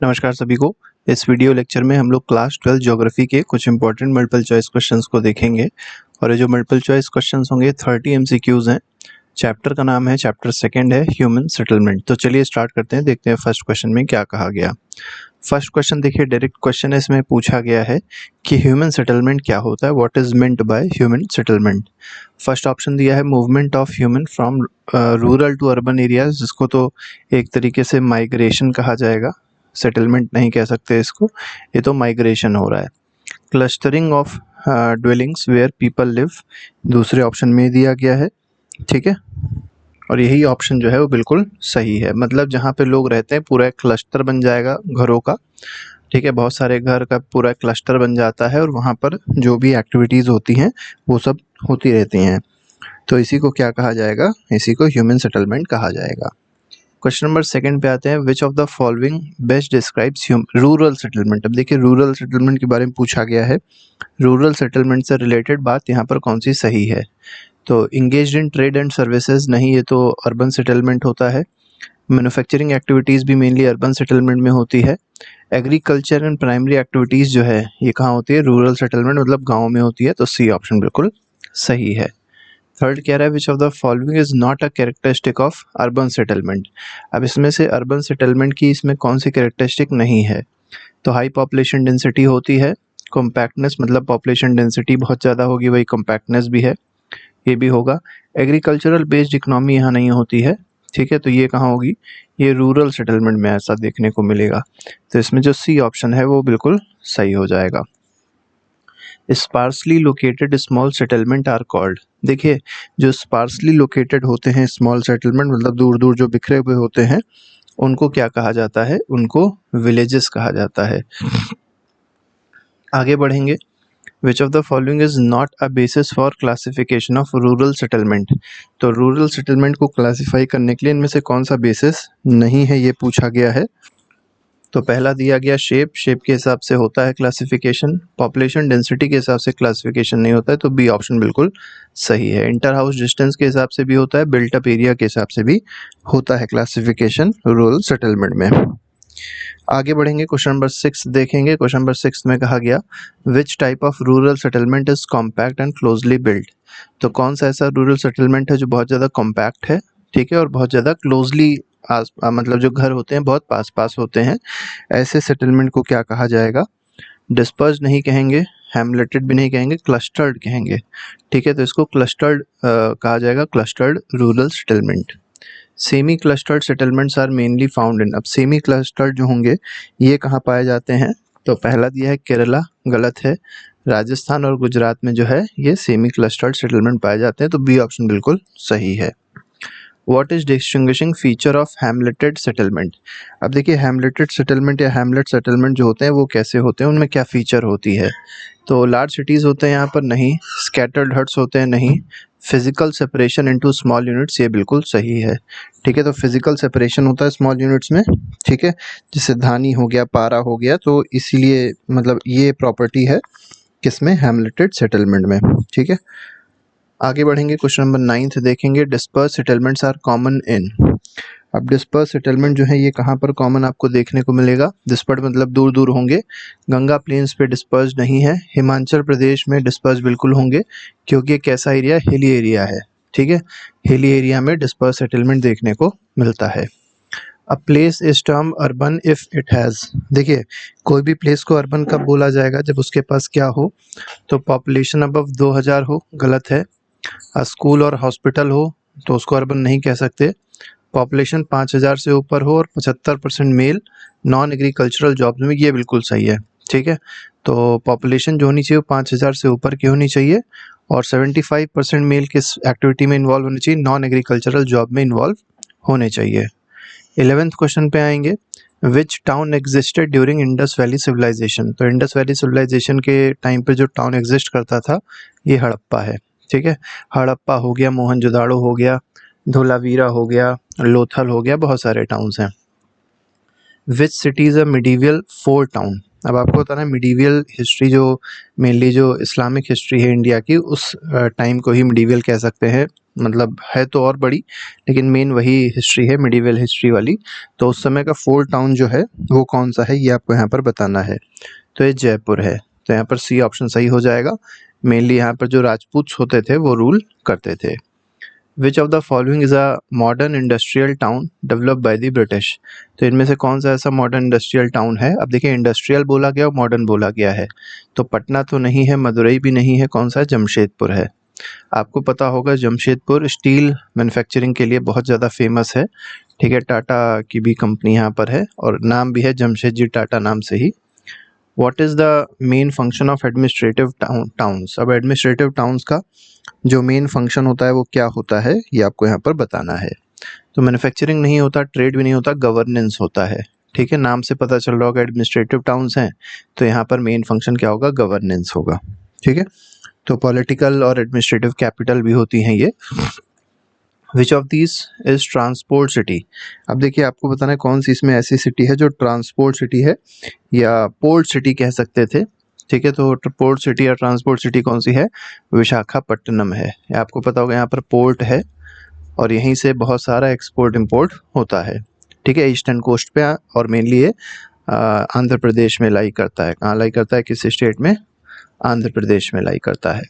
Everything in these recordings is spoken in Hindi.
नमस्कार सभी को। इस वीडियो लेक्चर में हम लोग क्लास 12 ज्योग्राफी के कुछ इंपॉर्टेंट मल्टीपल चॉइस क्वेश्चंस को देखेंगे और ये जो मल्टीपल चॉइस क्वेश्चंस होंगे 30 एमसीक्यूज हैं। चैप्टर का नाम है, चैप्टर सेकंड है ह्यूमन सेटलमेंट। तो चलिए स्टार्ट करते हैं, देखते हैं फर्स्ट क्वेश्चन में क्या कहा गया। फर्स्ट क्वेश्चन देखिए, डायरेक्ट क्वेश्चन है, इसमें पूछा गया है कि ह्यूमन सेटलमेंट क्या होता है, what is meant by human settlement. First option दिया है movement of human from rural to urban areas, जिसको तो एक तरीके से माइग्रेशन कहा जाएगा, सेटलमेंट नहीं कह सकते इसको, ये तो माइग्रेशन हो रहा है। Clustering of dwellings where people live, दूसरे ऑप्शन में दिया गया है, ठीक है। और यही ऑप्शन जो है वो बिल्कुल सही है, मतलब जहाँ पे लोग रहते हैं पूरा एक क्लस्टर बन जाएगा घरों का, ठीक है। बहुत सारे घर का पूरा क्लस्टर बन जाता है और वहाँ पर जो भी एक्टिविटीज़ होती हैं वो सब होती रहती हैं, तो इसी को क्या कहा जाएगा, इसी को ह्यूमन सेटलमेंट कहा जाएगा। क्वेश्चन नंबर सेकंड पे आते हैं, which of the following best describes rural settlement. अब देखिए रूरल सेटलमेंट के बारे में पूछा गया है, रूरल सेटलमेंट से रिलेटेड बात यहाँ पर कौन सी सही है। तो engaged in trade and services, नहीं, ये तो अर्बन सेटलमेंट होता है। मैन्युफैक्चरिंग एक्टिविटीज़ भी मेनली अर्बन सेटलमेंट में होती है। एग्रीकल्चर एंड प्राइमरी एक्टिविटीज़ जो है ये कहाँ होती है, रूरल सेटलमेंट मतलब गाँव में होती है, तो सी ऑप्शन बिल्कुल सही है। थर्ड कह रहा है which of the following is not a characteristic of urban settlement. अब इसमें से अर्बन सेटलमेंट की इसमें कौन सी कैरेक्टरिस्टिक नहीं है। तो हाई पॉपुलेशन डेंसिटी होती है, कॉम्पैक्टनेस मतलब पॉपुलेशन डेंसिटी बहुत ज़्यादा होगी, वही कॉम्पैक्टनेस भी है, ये भी होगा। एग्रीकल्चरल बेस्ड इकोनॉमी यहाँ नहीं होती है, ठीक है, तो ये कहाँ होगी, ये रूरल सेटलमेंट में ऐसा देखने को मिलेगा। तो इसमें जो सी ऑप्शन है वो बिल्कुल सही हो जाएगा। Sparsely located small settlement are called. देखिए जो स्पार्सली लोकेटेड होते हैं स्मॉल सेटलमेंट मतलब दूर दूर जो बिखरे हुए होते हैं, उनको क्या कहा जाता है, उनको विलेजेस कहा जाता है। आगे बढ़ेंगे, which of the following is not a basis for classification of rural settlement. तो रूरल सेटलमेंट को क्लासिफाई करने के लिए इनमें से कौन सा बेसिस नहीं है, ये पूछा गया है। तो पहला दिया गया शेप के हिसाब से होता है क्लासिफिकेशन, पॉपुलेशन डेंसिटी के हिसाब से क्लासिफिकेशन नहीं होता है, तो बी ऑप्शन बिल्कुल सही है। इंटर हाउस डिस्टेंस के हिसाब से भी होता है, बिल्ट अप एरिया के हिसाब से भी होता है क्लासिफिकेशन रूरल सेटलमेंट में। आगे बढ़ेंगे, क्वेश्चन नंबर 6 देखेंगे। क्वेश्चन नंबर 6 में कहा गया which type of rural settlement is compact and closely built. तो कौन सा ऐसा रूरल सेटलमेंट है जो बहुत ज़्यादा कॉम्पैक्ट है, ठीक है, और बहुत ज़्यादा क्लोजली मतलब जो घर होते हैं बहुत पास पास होते हैं, ऐसे सेटलमेंट को क्या कहा जाएगा। डिस्पर्स नहीं कहेंगे, हैमलेटेड भी नहीं कहेंगे, क्लस्टर्ड कहेंगे, ठीक है। तो इसको क्लस्टर्ड कहा जाएगा, clustered rural settlement. Semi clustered settlements are mainly found in. अब सेमी क्लस्टर्ड जो होंगे ये कहाँ पाए जाते हैं, तो पहला दिया है केरला, गलत है। राजस्थान और गुजरात में जो है ये सेमी क्लस्टर्ड सेटलमेंट पाए जाते हैं, तो बी ऑप्शन बिल्कुल सही है। What is distinguishing feature of hamleted settlement. अब देखिए हैमलेटेड सेटलमेंट या हैमलेट सेटलमेंट जो होते हैं वो कैसे होते हैं, उनमें क्या फीचर होती है। तो लार्ज सिटीज़ होते हैं यहाँ पर, नहीं। स्कैटर्ड हट्स होते हैं, नहीं। Physical separation into small units, ये बिल्कुल सही है, ठीक है। तो फिजिकल सेपरेशन होता है स्मॉल यूनिट्स में, ठीक है, जैसे धानी हो गया, पारा हो गया, तो इसीलिए मतलब ये प्रॉपर्टी है किसमें, हैमलेटेड सेटलमेंट में, ठीक है। आगे बढ़ेंगे, क्वेश्चन नंबर 9 देखेंगे, disperse settlements are common in. अब डिस्पर्स सेटलमेंट जो है ये कहाँ पर कॉमन आपको देखने को मिलेगा, डिस्पर्स मतलब दूर दूर होंगे। गंगा प्लेन्स पे डिस्पर्स नहीं है, हिमाचल प्रदेश में डिस्पर्स बिल्कुल होंगे क्योंकि एक ऐसा एरिया हिली एरिया है, ठीक है, हिली एरिया में डिस्पर्स सेटलमेंट देखने को मिलता है। A place is term urban if it has. देखिए कोई भी प्लेस को अर्बन कब बोला जाएगा, जब उसके पास क्या हो, तो पॉपुलेशन अबव 2000 हो, गलत है। स्कूल और हॉस्पिटल हो तो उसको अर्बन नहीं कह सकते। पॉपुलेशन 5000 से ऊपर हो और 75% मेल नॉन एग्रीकल्चरल जॉब्स में, ये बिल्कुल सही है, ठीक है। तो पॉपुलेशन जो होनी चाहिए वो 5000 से ऊपर की होनी चाहिए और 75% मेल किस एक्टिविटी में इन्वॉल्व होनी चाहिए, नॉन एग्रीकल्चरल जॉब में इन्वॉल्व होने चाहिए। 11th क्वेश्चन पे आएंगे, which town existed during Indus Valley civilisation. तो इंडस वैली सिविलाइजेशन के टाइम पे जो टाउन एग्जिस्ट करता था ये हड़प्पा है, ठीक है। हड़प्पा हो गया, मोहनजोदाड़ो हो गया, धोलावीरा हो गया, लोथल हो गया, बहुत सारे टाउन्स हैं। Which city is a medieval fort town. अब आपको बताना है मिडीवियल हिस्ट्री, जो मेनली जो इस्लामिक हिस्ट्री है इंडिया की, उस टाइम को ही मिडीवियल कह सकते हैं। मतलब है तो और बड़ी, लेकिन मेन वही हिस्ट्री है मिडीवियल हिस्ट्री वाली। तो उस समय का फोर्ट टाउन जो है वो कौन सा है, ये आपको यहाँ पर बताना है। तो ये जयपुर है, तो यहाँ पर सी ऑप्शन सही हो जाएगा। मेनली यहाँ पर जो राजपूत होते थे वो रूल करते थे। Which of the following is a modern industrial town develop by the British. तो इनमें से कौन सा ऐसा मॉडर्न इंडस्ट्रियल टाउन है। अब देखिए इंडस्ट्रियल बोला गया और मॉडर्न बोला गया है, तो पटना तो नहीं है, मदुरई भी नहीं है, कौन सा है, जमशेदपुर है। आपको पता होगा जमशेदपुर स्टील मैन्युफैक्चरिंग के लिए बहुत ज़्यादा फेमस है। ठीक है, टाटा की भी कंपनी यहाँ पर है और नाम भी है जमशेदजी टाटा नाम से ही। What is the main function of administrative towns. अब एडमिनिस्ट्रेटिव टाउन्स का जो मेन फंक्शन होता है वो क्या होता है, ये आपको यहाँ पर बताना है। तो मैन्युफैक्चरिंग नहीं होता, ट्रेड भी नहीं होता, गवर्नेंस होता है। ठीक है, नाम से पता चल रहा होगा एडमिनिस्ट्रेटिव टाउन्स हैं, तो यहाँ पर मेन फंक्शन क्या होगा, गवर्नेंस होगा। ठीक है, तो पॉलिटिकल और एडमिनिस्ट्रेटिव कैपिटल भी होती हैं ये। विच of this is transport city. अब देखिए आपको बताना है कौन सी इसमें ऐसी सिटी है जो ट्रांसपोर्ट सिटी है या पोर्ट सिटी कह सकते थे। ठीक है, तो पोर्ट सिटी या ट्रांसपोर्ट सिटी कौन सी है, विशाखापट्टनम है। आपको पता होगा यहाँ पर पोर्ट है और यहीं से बहुत सारा एक्सपोर्ट इंपोर्ट होता है। ठीक है, ईस्टर्न कोस्ट पे और मेनली ये आंध्र प्रदेश में लाई करता है। कहाँ लाई करता है, किस स्टेट में, आंध्र प्रदेश में लाई करता है।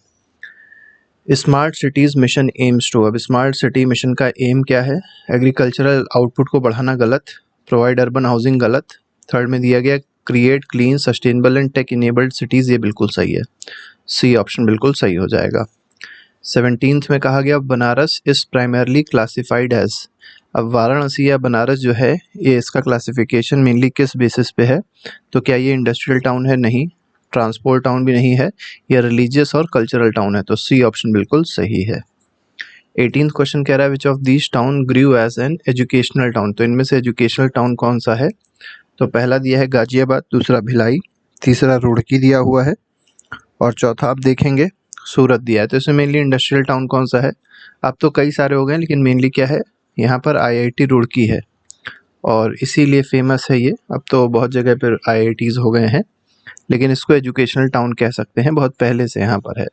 Smart cities mission aims to. अब स्मार्ट सिटी मिशन का एम क्या है, एग्रीकल्चरल आउटपुट को बढ़ाना गलत, प्रोवाइड अर्बन हाउसिंग गलत, थर्ड में दिया गया create clean sustainable and tech enabled cities, ये बिल्कुल सही है, सी ऑप्शन बिल्कुल सही हो जाएगा। 17th में कहा गया Banaras is primarily classified as. अब वाराणसी या बनारस जो है ये इसका क्लासिफिकेशन मेनली किस बेसिस पे है, तो क्या ये इंडस्ट्रियल टाउन है, नहीं, ट्रांसपोर्ट टाउन भी नहीं है, या रिलीजियस और कल्चरल टाउन है, तो सी ऑप्शन बिल्कुल सही है। 18th क्वेश्चन कह रहा है which of this town grew as an educational town. तो इनमें से एजुकेशनल टाउन कौन सा है, तो पहला दिया है गाजियाबाद, दूसरा भिलाई, तीसरा रुड़की दिया हुआ है और चौथा आप देखेंगे सूरत दिया है। तो इसमें मेनली इंडस्ट्रियल टाउन कौन सा है, अब तो कई सारे हो गए लेकिन मेनली क्या है, यहाँ पर आईआईटी रुड़की है और इसीलिए फेमस है ये। अब तो बहुत जगह पर आईआईटीज़ हो गए हैं, लेकिन इसको एजुकेशनल टाउन कह सकते हैं, बहुत पहले से यहाँ पर है।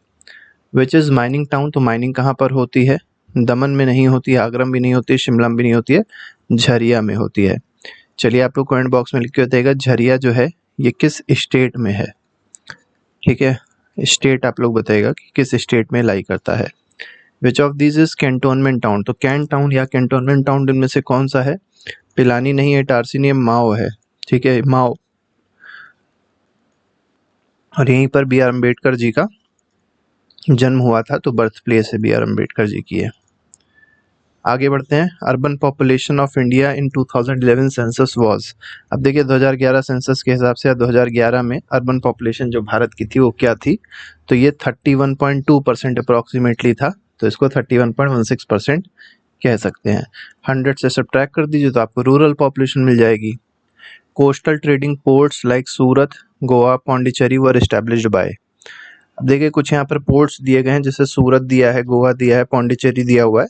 Which is mining town. तो माइनिंग कहाँ पर होती है, दमन में नहीं होती है, आगरा में भी नहीं होती है, शिमला में भी नहीं होती है, झरिया में होती है। चलिए आप लोग कमेंट बॉक्स में लिख के बताइएगा झरिया जो है ये किस स्टेट में है। ठीक है, स्टेट आप लोग बताइएगा कि किस स्टेट में लाई करता है। Which of this is cantonment town. तो कैंट टाउन या कैंटोनमेंट टाउन इनमें से कौन सा है, पिलानी नहीं है, इटारसी नहीं है, माओ है। ठीक है, माओ, और यहीं पर बी आर अम्बेडकर जी का जन्म हुआ था, तो बर्थ प्लेस है बी आर अम्बेडकर जी की है। आगे बढ़ते हैं, urban population of India in 2011 census was. अब देखिए 2011 सेंसस के हिसाब से या 2011 में अर्बन पॉपुलेशन जो भारत की थी वो क्या थी, तो ये 31.2% अप्रॉक्सीमेटली था, तो इसको 31.16% कह सकते हैं। 100 से सब्ट्रैक्ट कर दीजिए तो आपको रूरल पॉपुलेशन मिल जाएगी। कोस्टल ट्रेडिंग पोर्ट्स लाइक सूरत, गोवा, पौंडीचेरी वर एस्टैब्लिश्ड बाय। अब देखिए कुछ यहाँ पर पोर्ट्स दिए गए हैं, जैसे सूरत दिया है, गोवा दिया है, पौंडीचेरी दिया हुआ है,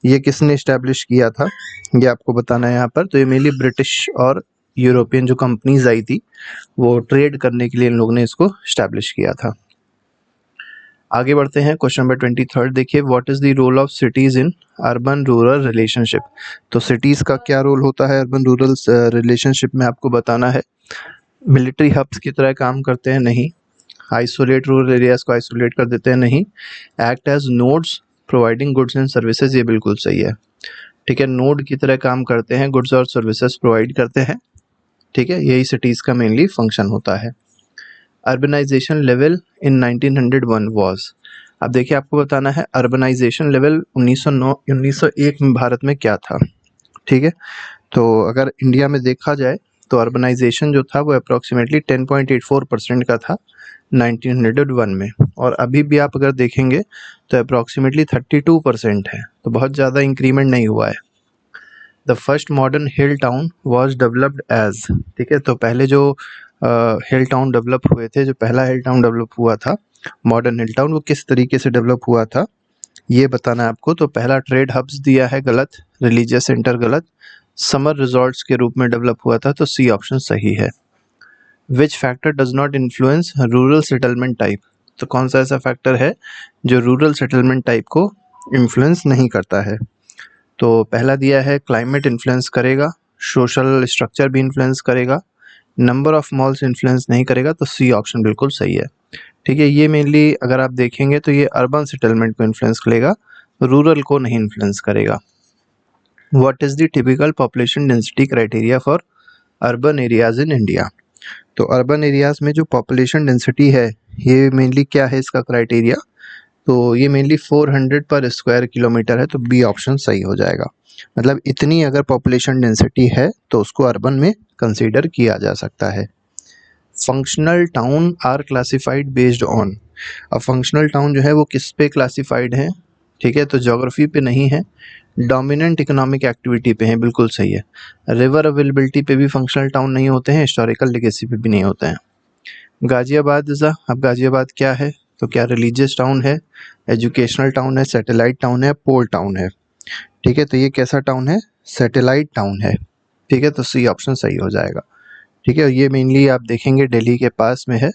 ये किसने इस्टेब्लिश किया था, ये आपको बताना है यहाँ पर। तो ये मेनली ब्रिटिश और यूरोपियन जो कंपनीज आई थी वो ट्रेड करने के लिए इन लोगों ने इसको इस्टेब्लिश किया था। आगे बढ़ते हैं, क्वेश्चन नंबर 23 देखिए, what is the role of cities in urban rural relationship. तो सिटीज का क्या रोल होता है अर्बन रूरल रिलेशनशिप में, आपको बताना है। मिलिट्री हब्स की तरह काम करते हैं, नहीं। आइसोलेट रूरल एरियाज को आइसोलेट कर देते हैं, नहीं। Act as nodes providing goods and services, ये बिल्कुल सही है। ठीक है, नोड की तरह काम करते हैं, गुड्स और सर्विसेज प्रोवाइड करते हैं। ठीक है, यही सिटीज़ का मेनली फंक्शन होता है। Urbanisation level in 1901 was. अब देखिए आपको बताना है अर्बनाइजेशन लेवल 1901 में भारत में क्या था। ठीक है, तो अगर इंडिया में देखा जाए तो अर्बनाइजेशन जो था वो अप्रॉक्सीमेटली 10.84% का था 1901 में, और अभी भी आप अगर देखेंगे तो अप्रॉक्सीमेटली 32% है, तो बहुत ज़्यादा इंक्रीमेंट नहीं हुआ है। The first modern hill town was developed as. ठीक है, तो पहले जो हिल टाउन डेवलप हुए थे, जो पहला हिल टाउन डेवलप हुआ था मॉडर्न हिल टाउन, वो किस तरीके से डेवलप हुआ था ये बताना है आपको। तो पहला ट्रेड हब्स दिया है, गलत। रिलीजियस सेंटर गलत। समर रिजॉर्ट्स के रूप में डेवलप हुआ था, तो सी ऑप्शन सही है। Which factor does not influence rural settlement type, तो कौन सा ऐसा फैक्टर है जो रूरल सेटलमेंट टाइप को इन्फ्लुएंस नहीं करता है। तो पहला दिया है क्लाइमेट इन्फ्लुएंस करेगा, सोशल स्ट्रक्चर भी इन्फ्लुएंस करेगा, नंबर ऑफ मॉल्स इन्फ्लुएंस नहीं करेगा, तो सी ऑप्शन बिल्कुल सही है। ठीक है, ये मेनली अगर आप देखेंगे तो ये अर्बन सेटलमेंट को इन्फ्लुएंस करेगा, रूरल को नहीं इन्फ्लुएंस करेगा। What is the typical population density criteria for urban areas in India, तो अर्बन एरियाज में जो पॉपुलेशन डेंसिटी है ये मेनली क्या है इसका क्राइटेरिया, तो ये मेनली 400 पर स्क्वायर किलोमीटर है, तो बी ऑप्शन सही हो जाएगा। मतलब इतनी अगर पॉपुलेशन डेंसिटी है तो उसको अर्बन में कंसीडर किया जा सकता है। Functional town are classified based on, अब फंक्शनल टाउन जो है वो किस पे क्लासिफाइड है, ठीक है, तो ज्योग्राफी पे नहीं है, डोमिनेंट इकोनॉमिक एक्टिविटी पे है, बिल्कुल सही है। रिवर अवेलेबिलिटी पे भी फंक्शनल टाउन नहीं होते हैं, हिस्टोरिकल लेगेसी पे भी नहीं होते हैं। गाजियाबाद अब गाजियाबाद क्या है, तो क्या रिलीजियस टाउन है, एजुकेशनल टाउन है, सैटेलाइट टाउन है, पोर्ट टाउन है, ठीक है, तो ये कैसा टाउन है, सैटेलाइट टाउन है, ठीक है, तो सी ऑप्शन सही हो जाएगा। ठीक है, ये मेनली आप देखेंगे दिल्ली के पास में है,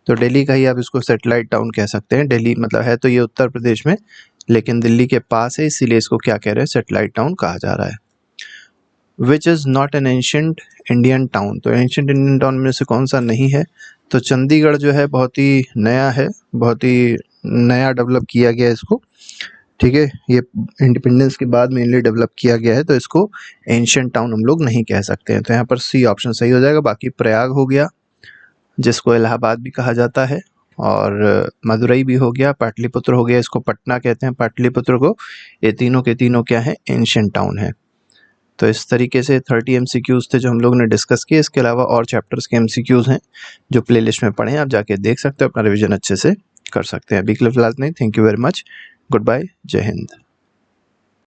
तो दिल्ली का ही आप इसको सैटेलाइट टाउन कह सकते हैं। दिल्ली मतलब है तो ये उत्तर प्रदेश में, लेकिन दिल्ली के पास है, इसीलिए इसको क्या कह रहे हैं, सैटेलाइट टाउन कहा जा रहा है। Which is not an ancient Indian town, तो एंशियंट इंडियन टाउन में से कौन सा नहीं है, तो चंडीगढ़ जो है बहुत ही नया है, बहुत ही नया डेवलप किया गया है इसको, ठीक है, ये इंडिपेंडेंस के बाद मेनली डेवलप किया गया है, तो इसको एंशियंट टाउन हम लोग नहीं कह सकते हैं, तो यहाँ पर सी ऑप्शन सही हो जाएगा। बाकी प्रयाग हो गया जिसको इलाहाबाद भी कहा जाता है, और मदुरई भी हो गया, पाटलिपुत्र हो गया, इसको पटना कहते हैं पाटलिपुत्र को, ये तीनों के तीनों क्या है, एंशियंट टाउन है। तो इस तरीके से 30 MCQs थे जो हम लोगों ने डिस्कस किए, इसके अलावा और चैप्टर्स के MCQs हैं जो प्लेलिस्ट में पढ़े हैं, आप जाके देख सकते हो, अपना रिवीजन अच्छे से कर सकते हैं। अभी के लिए फिलहाल नहीं, thank you very much, goodbye, जय हिंद।